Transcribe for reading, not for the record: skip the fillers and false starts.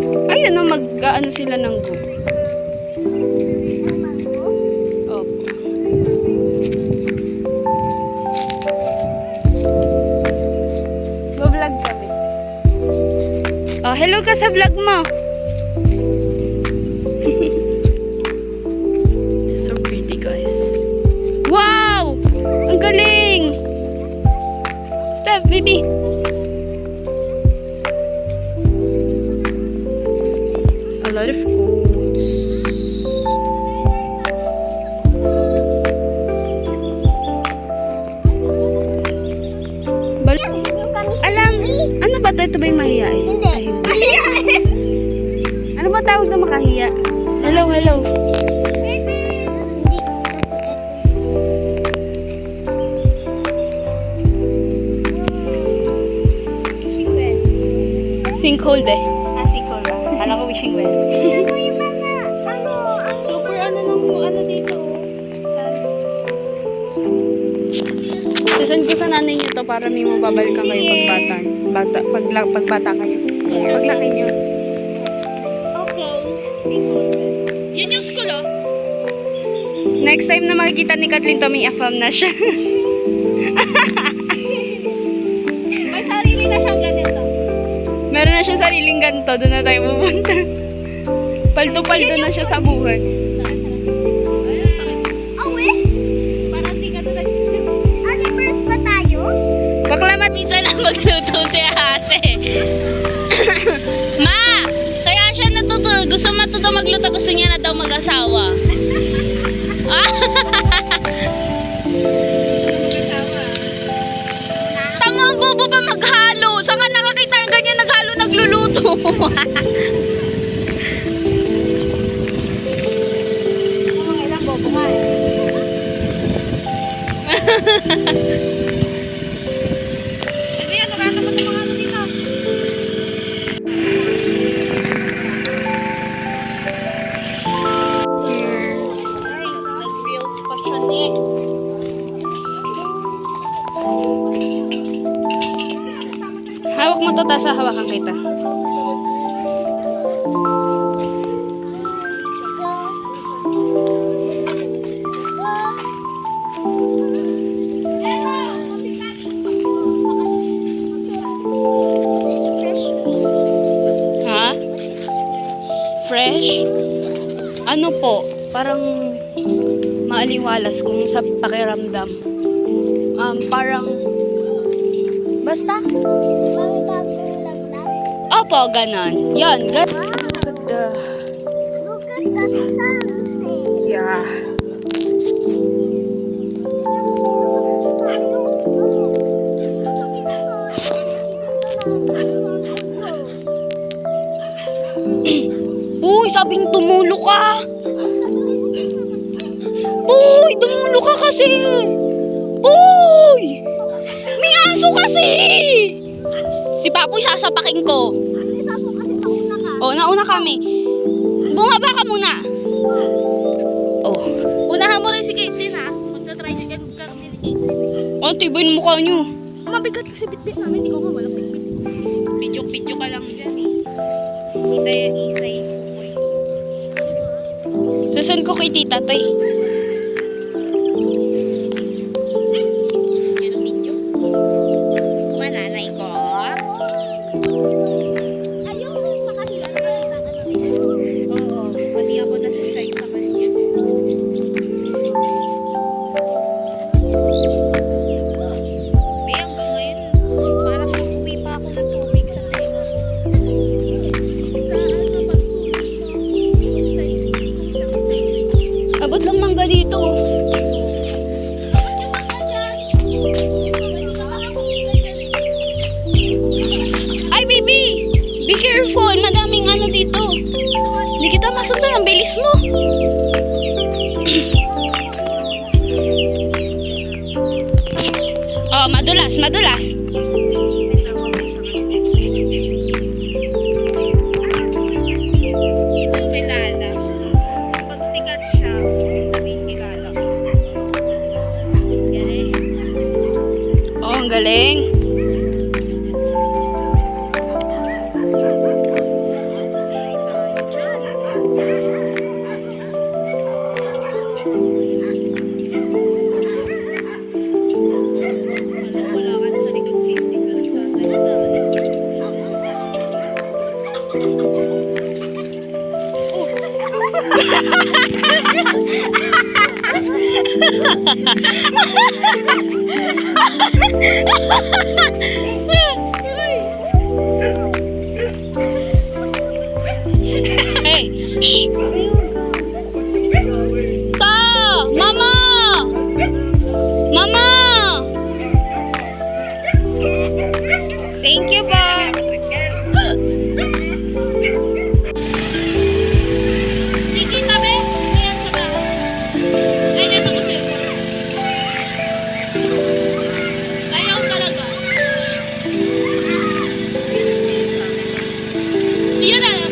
Ayun o, mag-ano sila ng go. Opo. Go-vlog kami. Oh, hello ka sa vlog mo. So pretty, guys. Wow! Ang galing! Step, baby. A lot of goats. Alam, ano ba ito? Ito ba yung mahiyain? Hindi. Ay, ano ba tawag na makahiya? Hello, hello. Sinkhole be. Sinkhole ba? Kala ko wishing well. Super ano dito. Susan ko sa nanay niyo to para may mababalikan kayo pagbata kayo. Paglaki niyo. Okay. Yan yung school, oh. Next time na makikita ni Kathleen to, may afam na siya. May sarili na siyang ganito. Meron na siya sariling ganito. Doon na tayo pupunta. Paldo-paldo na siya sa buhay. Parang di ka to first ba tayo? Baklamat dito lang magluto si ate. Ma! Kaya siya natuto. Gusto matuto magluto. Gusto niya na daw mag-asawa. Tama ang bobo pa maghalo. Saan ka nakakita ng ganyan naghalo nagluluto? Mga ilang bobo nga eh. Ayan, nagkakaroon mo ng mga ano dito. Ay, nag-reels pa siya eh. Hawak mo to, tasa hawakan kita. Ha? Fresh? Ano po? Parang maaliwalas kung sa pakiramdam. Parang basta? Opo, ganon. Yan, ganon. Look at that sunset. Yeah. Uy, sabing tumulo ka. Uy, tumulo ka kasi. Uy! May aso kasi. Si Papoy sasapakin ko. Oh, nauna kami. Bumaba ka muna. Oh. Unahan mo rin si Caitlyn ha. Magta-tricycle ka kami ni Caitlyn. Oh, tibay ng mukha niyo. Mabigat kasi bitbit namin. Hindi ko nga walang bitbit. Video ka lang dyan eh. Kita yung isa yung kukoy. Susan ko kay tita, tay. Yan ang video. Mananay ko. Ayaw makahila na oo, pati ako na-shy sa kanya. Hanggang ngayon, parang uuwi pa ako ng tubig sa tenga ko. Abot lang mangga dito. Ay, baby! Be careful! Madaming ano dito. Hindi kita masundan. Ang bilis mo. Oh, madulas, madulas. Kilala. Pag sikat siya, sabihin kilala. Yan eh. Oh, ang galing. Hey! Shh! Ta! Mama! Mama! Thank you po. Sige, tabi. Ayan ka ba? Ay, nasa ko sa'yo. Ayaw talaga. Yun na.